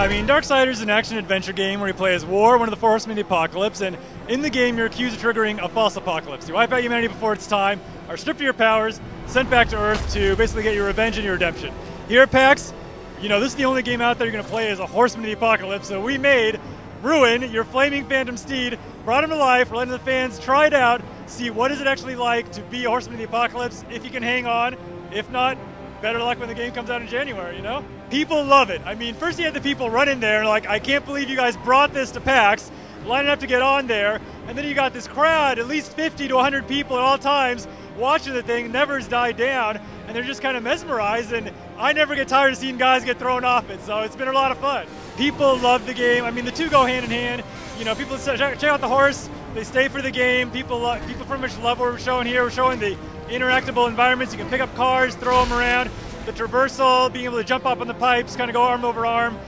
Yeah, I mean, Darksiders is an action-adventure game where you play as War, one of the four horsemen of the apocalypse, and in the game you're accused of triggering a false apocalypse. You wipe out humanity before its time, are stripped of your powers, sent back to Earth to basically get your revenge and your redemption. Here at PAX, you know, this is the only game out there you're going to play as a horseman of the apocalypse, so we made Ruin, your flaming phantom steed, brought him to life. We're letting the fans try it out, see what is it actually like to be a horseman of the apocalypse, if you can hang on. If not, better luck when the game comes out in January, you know? People love it. I mean, first you had the people run in there like, I can't believe you guys brought this to PAX, lining up to get on there, and then you got this crowd, at least 50 to 100 people at all times, watching the thing, never has died down, and they're just kind of mesmerized, and I never get tired of seeing guys get thrown off it, so it's been a lot of fun. People love the game. I mean, the two go hand in hand. You know, people check out the horse, they stay for the game. People pretty much love what we're showing here. We're showing the interactable environments. You can pick up cars, throw them around. The traversal, being able to jump up on the pipes, kind of go arm over arm.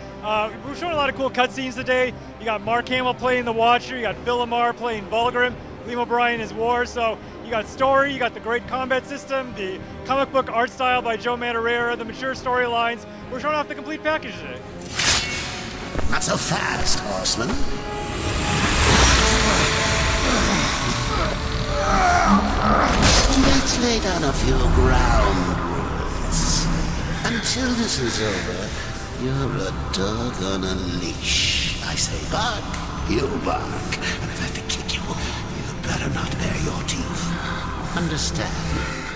We're showing a lot of cool cutscenes today. You got Mark Hamill playing the Watcher, you got Phil Lamar playing Vulgrim, Liam O'Brien is War, so you got story, you got the great combat system, the comic book art style by Joe Madureira, the mature storylines. We're showing off the complete package today. Not so fast, horseman. Let's lay down a few ground rules. Until this is over, you're a dog on a leash. I say bark, you bark. And if I have to kick you, you better not bare your teeth. Understand?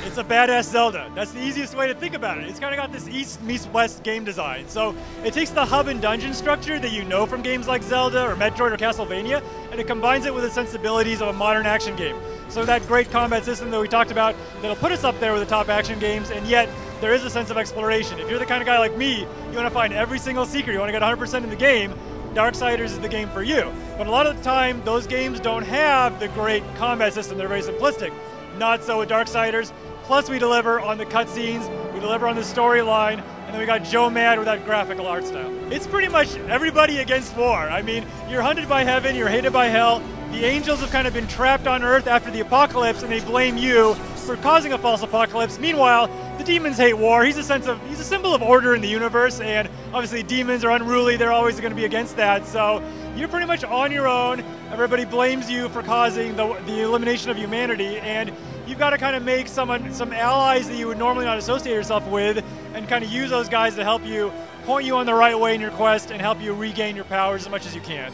It's a badass Zelda. That's the easiest way to think about it. It's kind of got this East meets West game design. So it takes the hub and dungeon structure that you know from games like Zelda or Metroid or Castlevania, and it combines it with the sensibilities of a modern action game. So that great combat system that we talked about, that'll put us up there with the top action games, and yet there is a sense of exploration. If you're the kind of guy like me, you want to find every single secret, you want to get 100% in the game, Darksiders is the game for you. But a lot of the time, those games don't have the great combat system. They're very simplistic. Not so with Darksiders. Plus, we deliver on the cutscenes, we deliver on the storyline, and then we got Joe Mad with that graphical art style. It's pretty much everybody against War. I mean, you're hunted by heaven, you're hated by hell. The angels have kind of been trapped on Earth after the apocalypse, and they blame you for causing a false apocalypse. Meanwhile, the demons hate War. He's a symbol of order in the universe, and obviously demons are unruly. They're always going to be against that. So you're pretty much on your own. Everybody blames you for causing the elimination of humanity, and you've got to kind of make some allies that you would normally not associate yourself with, and kind of use those guys to help you, point you on the right way in your quest, and help you regain your powers as much as you can.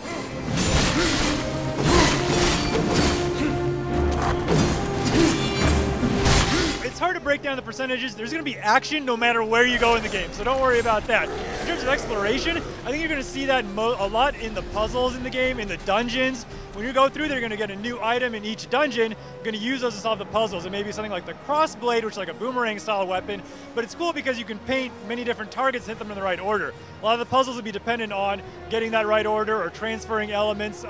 It's hard to break down the percentages. There's going to be action no matter where you go in the game, so don't worry about that. In terms of exploration, I think you're going to see that a lot in the puzzles in the game, in the dungeons. When you go through there, you're going to get a new item in each dungeon. You're going to use those to solve the puzzles. It may be something like the crossblade, which is like a boomerang-style weapon, but it's cool because you can paint many different targets and hit them in the right order. A lot of the puzzles will be dependent on getting that right order or transferring elements.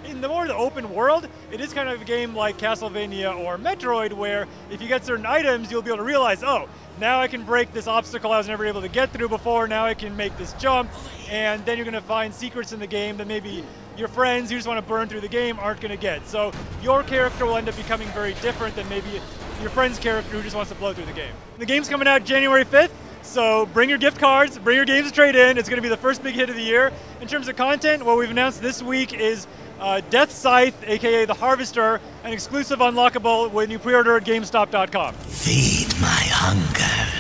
In the more the open world, it is kind of a game like Castlevania or Metroid, where if you get certain items, you'll be able to realize, oh, now I can break this obstacle I was never able to get through before, now I can make this jump, and then you're going to find secrets in the game that maybe your friends who just want to burn through the game aren't going to get. So your character will end up becoming very different than maybe your friend's character who just wants to blow through the game. The game's coming out January 5th, so bring your gift cards, bring your games to trade in. It's going to be the first big hit of the year. In terms of content, what we've announced this week is Death Scythe, aka the Harvester, an exclusive unlockable when you pre-order at GameStop.com. Feed my hunger.